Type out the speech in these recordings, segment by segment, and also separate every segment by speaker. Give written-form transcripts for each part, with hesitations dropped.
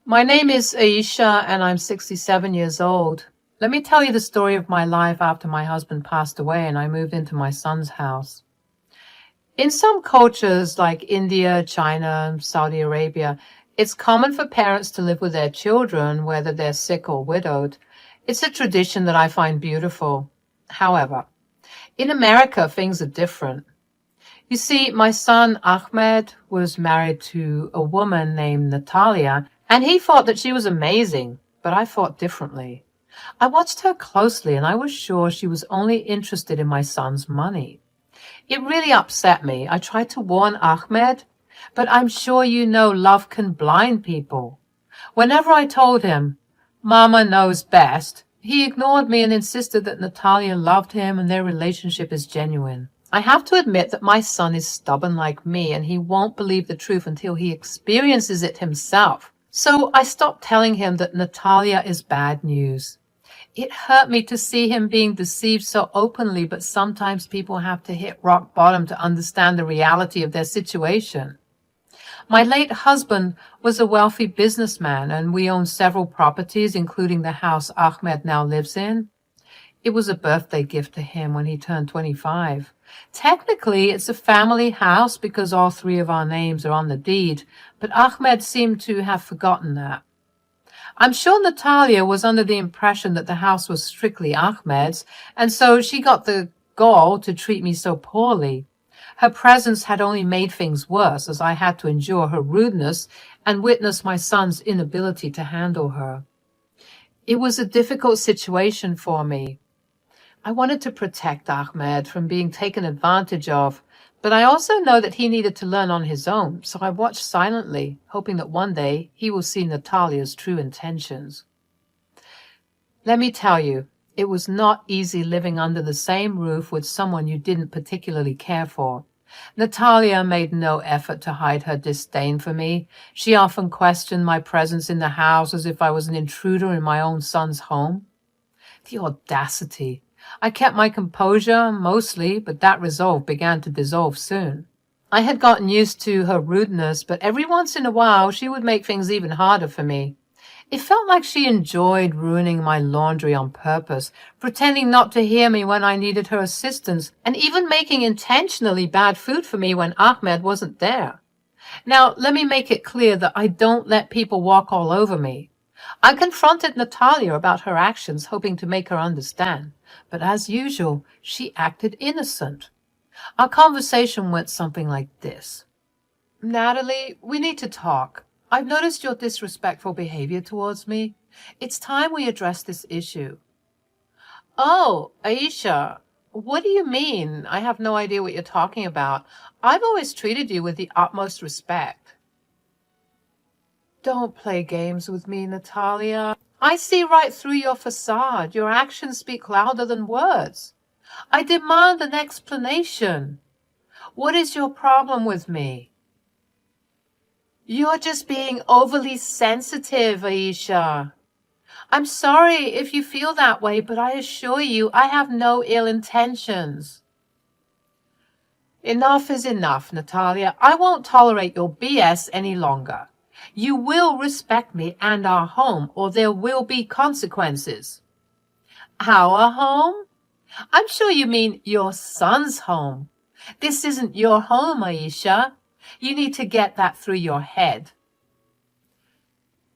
Speaker 1: My name is Aisha and I'm 67 years old. Let me tell you the story of my life after my husband passed away and I moved into my son's house. In some cultures like India, China, and Saudi Arabia, it's common for parents to live with their children, whether they're sick or widowed. It's a tradition that I find beautiful. However, in America, things are different. You see, my son Ahmed was married to a woman named Natalia, and he thought that she was amazing, but I thought differently. I watched her closely, and I was sure she was only interested in my son's money. It really upset me. I tried to warn Ahmed, but I'm sure you know love can blind people. Whenever I told him, Mama knows best, he ignored me and insisted that Natalia loved him and their relationship is genuine. I have to admit that my son is stubborn like me and he won't believe the truth until he experiences it himself. So I stopped telling him that Natalia is bad news. It hurt me to see him being deceived so openly, but sometimes people have to hit rock bottom to understand the reality of their situation. My late husband was a wealthy businessman and we owned several properties, including the house Ahmed now lives in. It was a birthday gift to him when he turned 25. Technically, it's a family house because all three of our names are on the deed, but Ahmed seemed to have forgotten that. I'm sure Natalia was under the impression that the house was strictly Ahmed's, and so she got the gall to treat me so poorly. Her presence had only made things worse, as I had to endure her rudeness and witness my son's inability to handle her. It was a difficult situation for me. I wanted to protect Ahmed from being taken advantage of, but I also know that he needed to learn on his own, so I watched silently, hoping that one day he will see Natalia's true intentions. Let me tell you, it was not easy living under the same roof with someone you didn't particularly care for. Natalia made no effort to hide her disdain for me. She often questioned my presence in the house as if I was an intruder in my own son's home. The audacity! I kept my composure, mostly, but that resolve began to dissolve soon. I had gotten used to her rudeness, but every once in a while she would make things even harder for me. It felt like she enjoyed ruining my laundry on purpose, pretending not to hear me when I needed her assistance, and even making intentionally bad food for me when Ahmed wasn't there. Now, let me make it clear that I don't let people walk all over me. I confronted Natalia about her actions, hoping to make her understand, but as usual, she acted innocent. Our conversation went something like this. Natalie, we need to talk. I've noticed your disrespectful behavior towards me. It's time we address this issue. Oh, Aisha, what do you mean? I have no idea what you're talking about. I've always treated you with the utmost respect. Don't play games with me, Natalia. I see right through your facade. Your actions speak louder than words. I demand an explanation. What is your problem with me? You're just being overly sensitive, Aisha. I'm sorry if you feel that way, but I assure you I have no ill intentions. Enough is enough, Natalia. I won't tolerate your BS any longer. You will respect me and our home, or there will be consequences. Our home? I'm sure you mean your son's home. This isn't your home, Aisha. You need to get that through your head.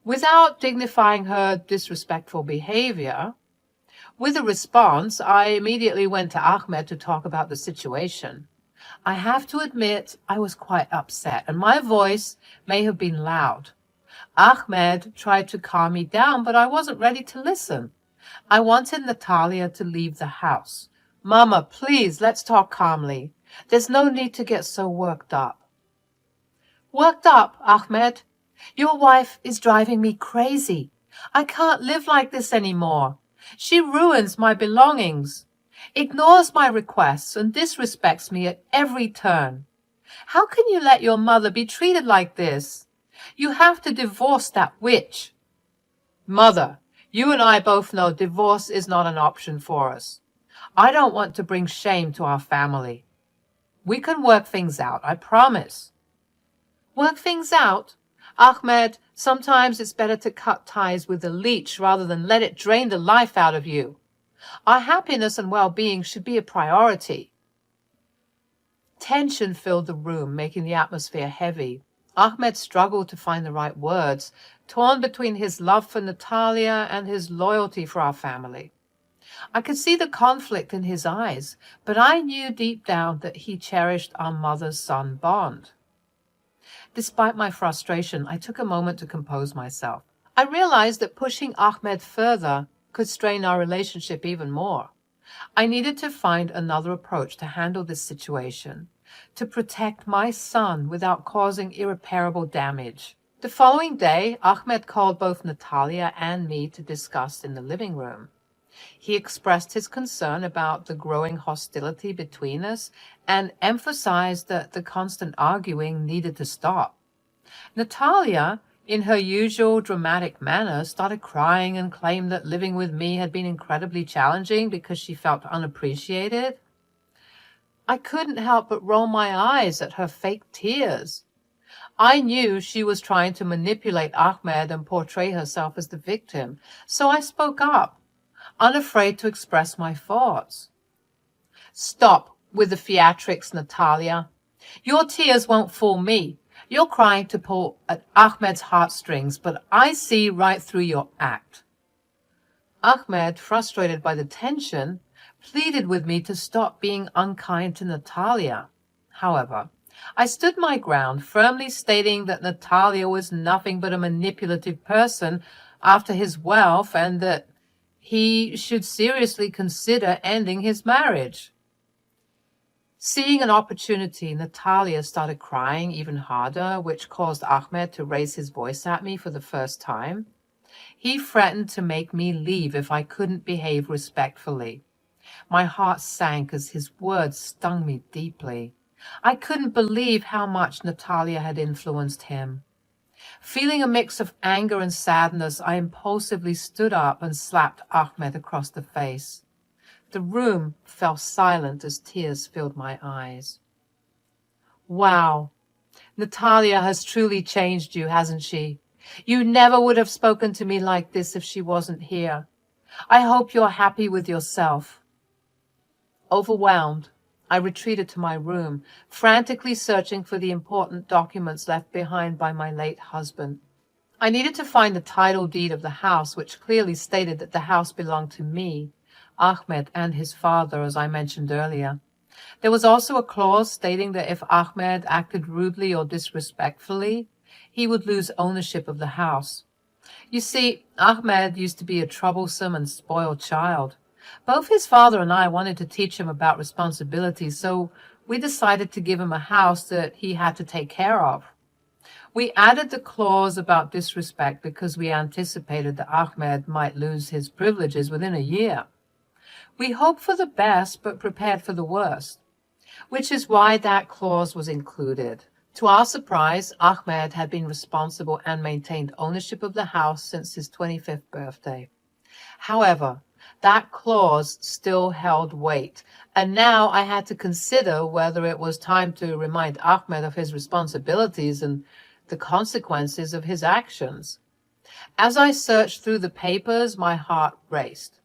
Speaker 1: Without dignifying her disrespectful behavior, with a response, I immediately went to Ahmed to talk about the situation. I have to admit I was quite upset, and my voice may have been loud. Ahmed tried to calm me down, but I wasn't ready to listen. I wanted Natalia to leave the house. Mama, please, let's talk calmly. There's no need to get so worked up. Worked up, Ahmed? Your wife is driving me crazy. I can't live like this anymore. She ruins my belongings, ignores my requests, and disrespects me at every turn. How can you let your mother be treated like this? You have to divorce that witch. Mother, you and I both know divorce is not an option for us. I don't want to bring shame to our family. We can work things out, I promise. Work things out? Ahmed, Sometimes it's better to cut ties with a leech rather than let it drain the life out of you. Our happiness and well-being should be a priority. Tension filled the room, making the atmosphere heavy. Ahmed struggled to find the right words, torn between his love for Natalia and his loyalty for our family. I could see the conflict in his eyes, but I knew deep down that he cherished our mother-son bond. Despite my frustration, I took a moment to compose myself. I realized that pushing Ahmed further could strain our relationship even more. I needed to find another approach to handle this situation, to protect my son without causing irreparable damage. The following day, Ahmed called both Natalia and me to discuss in the living room. He expressed his concern about the growing hostility between us and emphasized that the constant arguing needed to stop. Natalia, in her usual dramatic manner, started crying and claimed that living with me had been incredibly challenging because she felt unappreciated. I couldn't help but roll my eyes at her fake tears. I knew she was trying to manipulate Ahmed and portray herself as the victim, so I spoke up, unafraid to express my thoughts. "Stop with the theatrics, Natalia. Your tears won't fool me. You're crying to pull at Ahmed's heartstrings, but I see right through your act." Ahmed, frustrated by the tension, pleaded with me to stop being unkind to Natalia. However, I stood my ground, firmly stating that Natalia was nothing but a manipulative person after his wealth and that he should seriously consider ending his marriage. Seeing an opportunity, Natalia started crying even harder, which caused Ahmed to raise his voice at me for the first time. He threatened to make me leave if I couldn't behave respectfully. My heart sank as his words stung me deeply. I couldn't believe how much Natalia had influenced him. Feeling a mix of anger and sadness, I impulsively stood up and slapped Ahmed across the face. The room fell silent as tears filled my eyes. "Wow, Natalia has truly changed you, hasn't she? You never would have spoken to me like this if she wasn't here. I hope you're happy with yourself." Overwhelmed, I retreated to my room, frantically searching for the important documents left behind by my late husband. I needed to find the title deed of the house, which clearly stated that the house belonged to me, Ahmed, and his father, as I mentioned earlier. There was also a clause stating that if Ahmed acted rudely or disrespectfully, he would lose ownership of the house. You see, Ahmed used to be a troublesome and spoiled child. Both his father and I wanted to teach him about responsibility, so we decided to give him a house that he had to take care of. We added the clause about disrespect because we anticipated that Ahmed might lose his privileges within a year. We hoped for the best but prepared for the worst, which is why that clause was included. To our surprise, Ahmed had been responsible and maintained ownership of the house since his 25th birthday. However, that clause still held weight, and now I had to consider whether it was time to remind Ahmed of his responsibilities and the consequences of his actions. As I searched through the papers, my heart raced.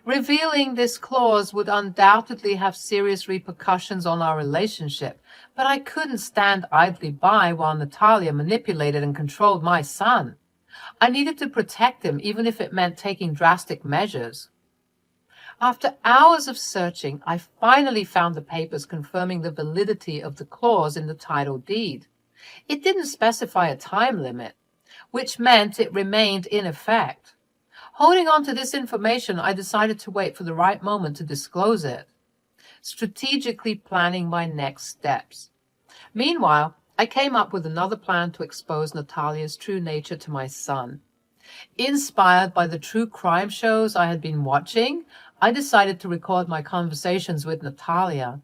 Speaker 1: Revealing this clause would undoubtedly have serious repercussions on our relationship, but I couldn't stand idly by while Natalia manipulated and controlled my son. I needed to protect him, even if it meant taking drastic measures. After hours of searching, I finally found the papers confirming the validity of the clause in the title deed. It didn't specify a time limit, which meant it remained in effect. Holding on to this information, I decided to wait for the right moment to disclose it, strategically planning my next steps. Meanwhile, I came up with another plan to expose Natalia's true nature to my son. Inspired by the true crime shows I had been watching, I decided to record my conversations with Natalia.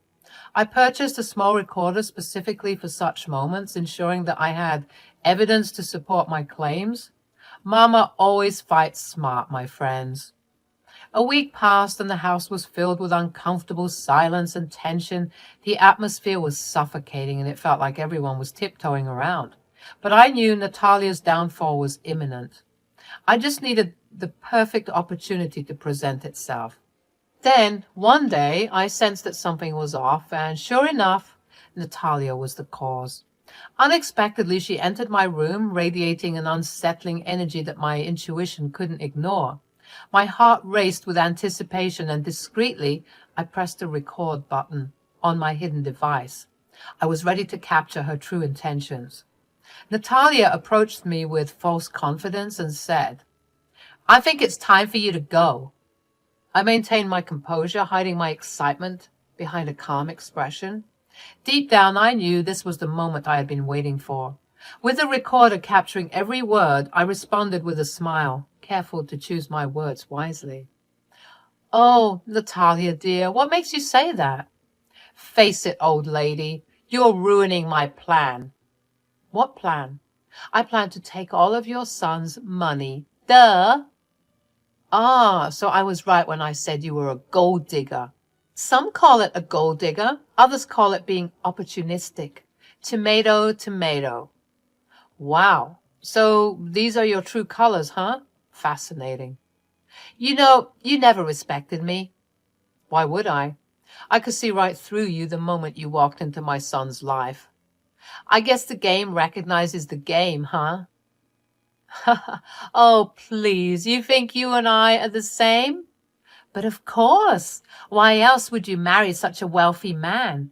Speaker 1: I purchased a small recorder specifically for such moments, ensuring that I had evidence to support my claims. Mama always fights smart, my friends. A week passed and the house was filled with uncomfortable silence and tension. The atmosphere was suffocating and it felt like everyone was tiptoeing around. But I knew Natalia's downfall was imminent. I just needed the perfect opportunity to present itself. Then, one day, I sensed that something was off, and sure enough, Natalia was the cause. Unexpectedly, she entered my room, radiating an unsettling energy that my intuition couldn't ignore. My heart raced with anticipation, and discreetly, I pressed the record button on my hidden device. I was ready to capture her true intentions. Natalia approached me with false confidence and said, "I think it's time for you to go." I maintained my composure, hiding my excitement behind a calm expression. Deep down, I knew this was the moment I had been waiting for. With the recorder capturing every word, I responded with a smile, careful to choose my words wisely. "Oh, Natalia, dear, what makes you say that?" "Face it, old lady, you're ruining my plan." "What plan?" "I plan to take all of your son's money." "Duh!" "Ah, so I was right when I said you were a gold digger." "Some call it a gold digger. Others call it being opportunistic. Tomato, tomato." "Wow. So these are your true colors, huh? Fascinating." "You know, you never respected me." "Why would I? I could see right through you the moment you walked into my son's life." "I guess the game recognizes the game, huh?" "Oh, please, you think you and I are the same?" "But of course. Why else would you marry such a wealthy man?"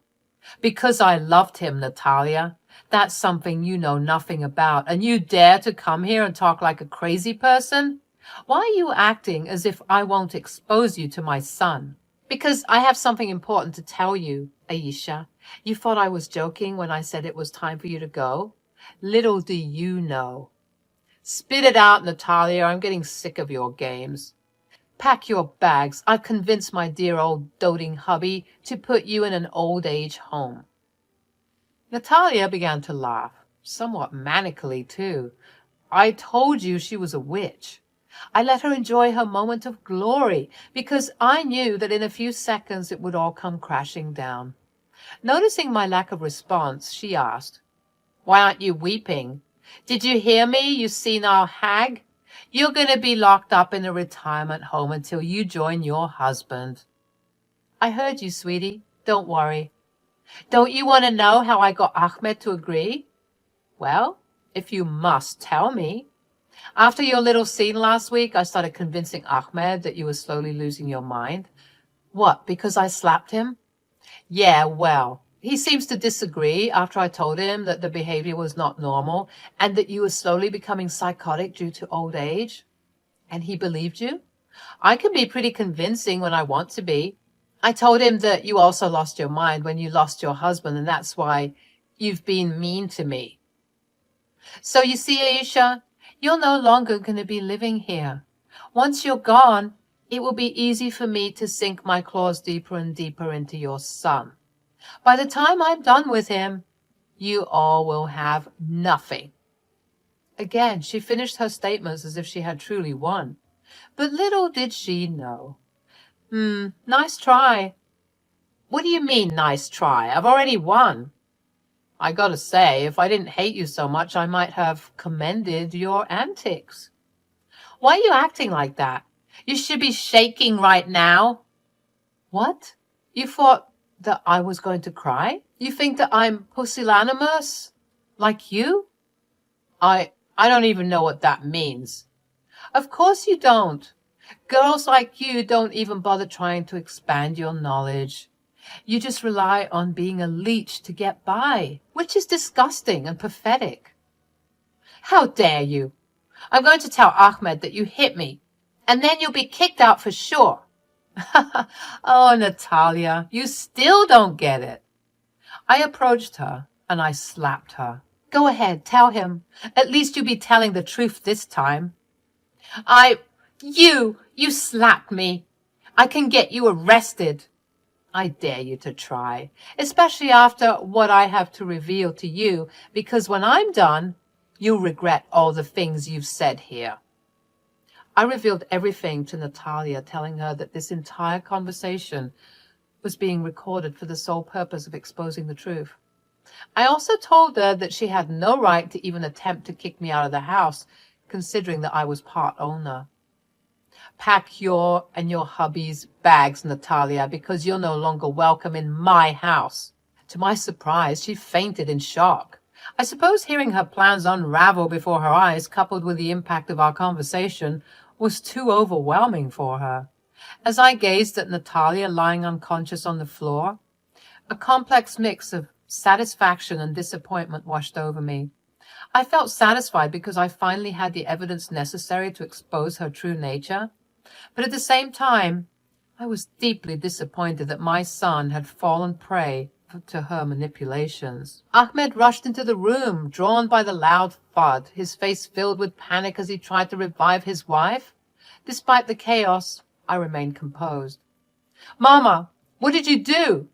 Speaker 1: "Because I loved him, Natalia. That's something you know nothing about, and you dare to come here and talk like a crazy person? Why are you acting as if I won't expose you to my son?" "Because I have something important to tell you, Aisha. You thought I was joking when I said it was time for you to go? Little do you know." "Spit it out, Natalia. I'm getting sick of your games." "Pack your bags. I've convinced my dear old doting hubby to put you in an old age home." Natalia began to laugh, somewhat manically too. "I told you she was a witch. I let her enjoy her moment of glory because I knew that in a few seconds it would all come crashing down." Noticing my lack of response, she asked, "Why aren't you weeping? Did you hear me, you senile hag? You're going to be locked up in a retirement home until you join your husband." "I heard you, sweetie. Don't worry." "Don't you want to know how I got Ahmed to agree?" "Well, if you must tell me." "After your little scene last week, I started convincing Ahmed that you were slowly losing your mind." "What, because I slapped him?" "Yeah, well, he seems to disagree after I told him that the behavior was not normal and that you were slowly becoming psychotic due to old age." "And he believed you?" "I can be pretty convincing when I want to be. I told him that you also lost your mind when you lost your husband, and that's why you've been mean to me." "So you see, Aisha, you're no longer going to be living here. Once you're gone, it will be easy for me to sink my claws deeper and deeper into your son. By the time I'm done with him, you all will have nothing." Again, she finished her statements as if she had truly won. But little did she know. Nice try." "What do you mean, nice try? I've already won." "I gotta say, if I didn't hate you so much, I might have commended your antics." "Why are you acting like that? You should be shaking right now." "What? You thought that I was going to cry? You think that I'm pusillanimous? Like you?" I don't even know what that means." "Of course you don't. Girls like you don't even bother trying to expand your knowledge. You just rely on being a leech to get by, which is disgusting and pathetic." "How dare you? I'm going to tell Ahmed that you hit me, and then you'll be kicked out for sure." "Oh, Natalia, you still don't get it." I approached her and I slapped her. "Go ahead, tell him. At least you'll be telling the truth this time." You slapped me. I can get you arrested." "I dare you to try, especially after what I have to reveal to you, because when I'm done, you'll regret all the things you've said here." I revealed everything to Natalia, telling her that this entire conversation was being recorded for the sole purpose of exposing the truth. I also told her that she had no right to even attempt to kick me out of the house, considering that I was part owner. Pack your and your hubby's bags, Natalia, because you're no longer welcome in my house. To my surprise, she fainted in shock. I suppose hearing her plans unravel before her eyes, coupled with the impact of our conversation, was too overwhelming for her. As I gazed at Natalia lying unconscious on the floor, a complex mix of satisfaction and disappointment washed over me. I felt satisfied because I finally had the evidence necessary to expose her true nature, but at the same time, I was deeply disappointed that my son had fallen prey to her manipulations. Ahmed rushed into the room, drawn by the loud thud, his face filled with panic as he tried to revive his wife. Despite the chaos, I remained composed. Mama, what did you do?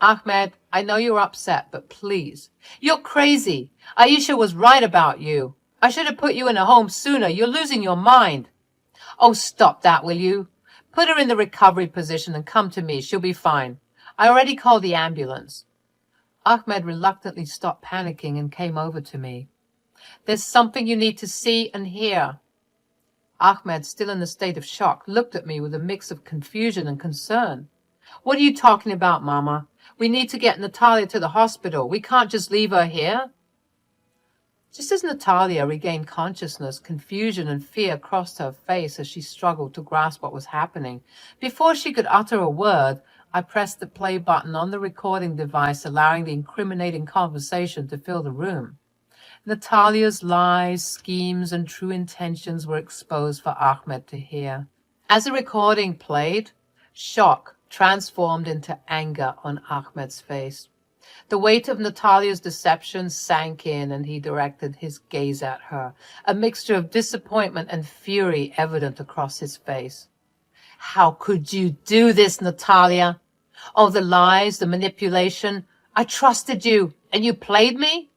Speaker 1: Ahmed, I know you're upset, but please. You're crazy. Aisha was right about you. I should have put you in a home sooner. You're losing your mind. Oh, stop that, will you? Put her in the recovery position and come to me. She'll be fine. I already called the ambulance. Ahmed reluctantly stopped panicking and came over to me. There's something you need to see and hear. Ahmed, still in a state of shock, looked at me with a mix of confusion and concern. What are you talking about, Mama? We need to get Natalia to the hospital. We can't just leave her here. Just as Natalia regained consciousness, confusion and fear crossed her face as she struggled to grasp what was happening. Before she could utter a word, I pressed the play button on the recording device, allowing the incriminating conversation to fill the room. Natalia's lies, schemes, and true intentions were exposed for Ahmed to hear. As the recording played, shock transformed into anger on Ahmed's face. The weight of Natalia's deception sank in, and he directed his gaze at her, a mixture of disappointment and fury evident across his face. How could you do this, Natalia? Oh, the lies, the manipulation. I trusted you, and you played me?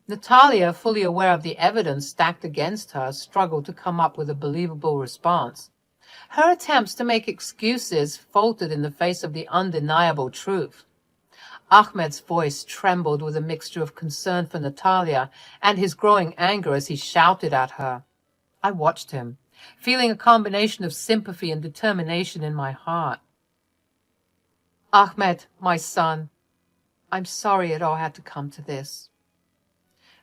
Speaker 1: Natalia, fully aware of the evidence stacked against her, struggled to come up with a believable response. Her attempts to make excuses faltered in the face of the undeniable truth. Ahmed's voice trembled with a mixture of concern for Natalia and his growing anger as he shouted at her. I watched him, feeling a combination of sympathy and determination in my heart. Ahmed, my son, I'm sorry it all had to come to this.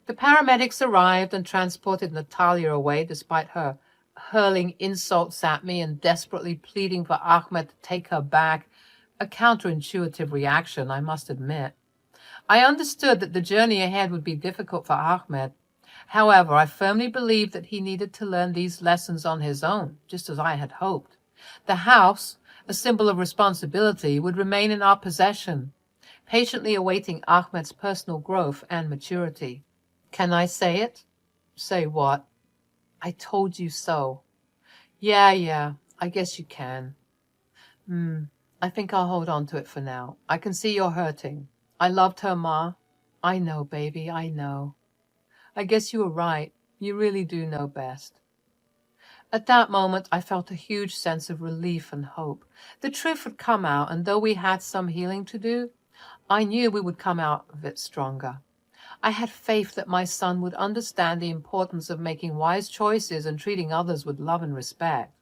Speaker 1: The paramedics arrived and transported Natalia away despite her hurling insults at me and desperately pleading for Ahmed to take her back, a counterintuitive reaction, I must admit. I understood that the journey ahead would be difficult for Ahmed. However, I firmly believed that he needed to learn these lessons on his own, just as I had hoped. The house, a symbol of responsibility, would remain in our possession, patiently awaiting Ahmed's personal growth and maturity. Can I say it? Say what? I told you so. Yeah, I guess you can. I think I'll hold on to it for now. I can see you're hurting. I loved her, Ma. I know, baby, I know. I guess you were right. You really do know best. At that moment, I felt a huge sense of relief and hope. The truth had come out, and though we had some healing to do, I knew we would come out of it stronger. I had faith that my son would understand the importance of making wise choices and treating others with love and respect.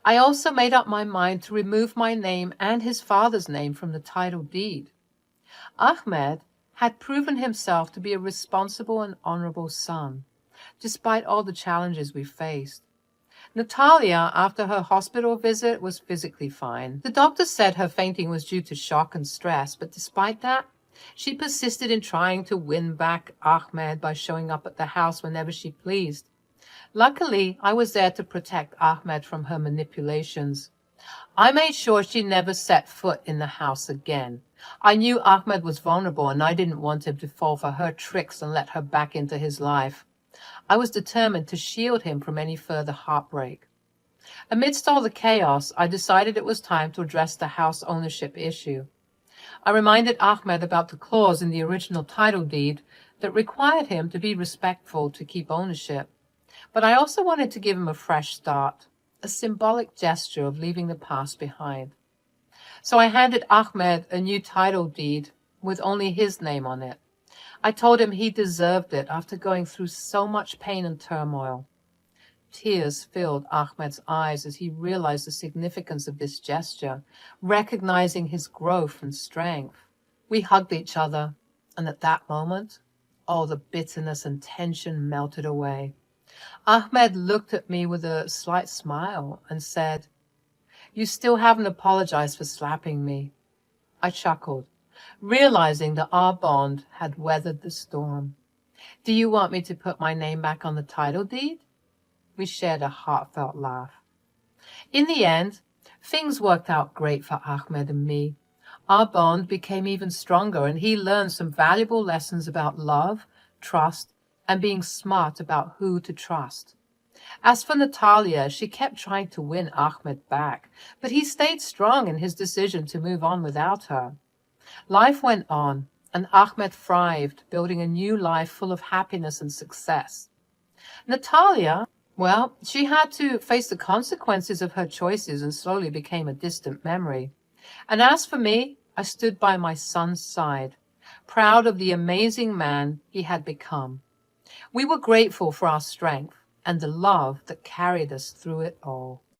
Speaker 1: I also made up my mind to remove my name and his father's name from the title deed. Ahmed had proven himself to be a responsible and honorable son, despite all the challenges we faced. Natalia, after her hospital visit, was physically fine. The doctor said her fainting was due to shock and stress, but despite that, she persisted in trying to win back Ahmed by showing up at the house whenever she pleased. Luckily, I was there to protect Ahmed from her manipulations. I made sure she never set foot in the house again. I knew Ahmed was vulnerable, and I didn't want him to fall for her tricks and let her back into his life. I was determined to shield him from any further heartbreak. Amidst all the chaos, I decided it was time to address the house ownership issue. I reminded Ahmed about the clause in the original title deed that required him to be respectful to keep ownership. But I also wanted to give him a fresh start, a symbolic gesture of leaving the past behind. So I handed Ahmed a new title deed with only his name on it. I told him he deserved it after going through so much pain and turmoil. Tears filled Ahmed's eyes as he realized the significance of this gesture, recognizing his growth and strength. We hugged each other, and at that moment, all the bitterness and tension melted away. Ahmed looked at me with a slight smile and said, "You still haven't apologized for slapping me." I chuckled, realizing that our bond had weathered the storm. "Do you want me to put my name back on the title deed?" We shared a heartfelt laugh. In the end, things worked out great for Ahmed and me. Our bond became even stronger, and he learned some valuable lessons about love, trust, and being smart about who to trust. As for Natalia, she kept trying to win Ahmed back, but he stayed strong in his decision to move on without her. Life went on, and Ahmed thrived, building a new life full of happiness and success. Natalia, well, she had to face the consequences of her choices and slowly became a distant memory. And as for me, I stood by my son's side, proud of the amazing man he had become. We were grateful for our strength and the love that carried us through it all.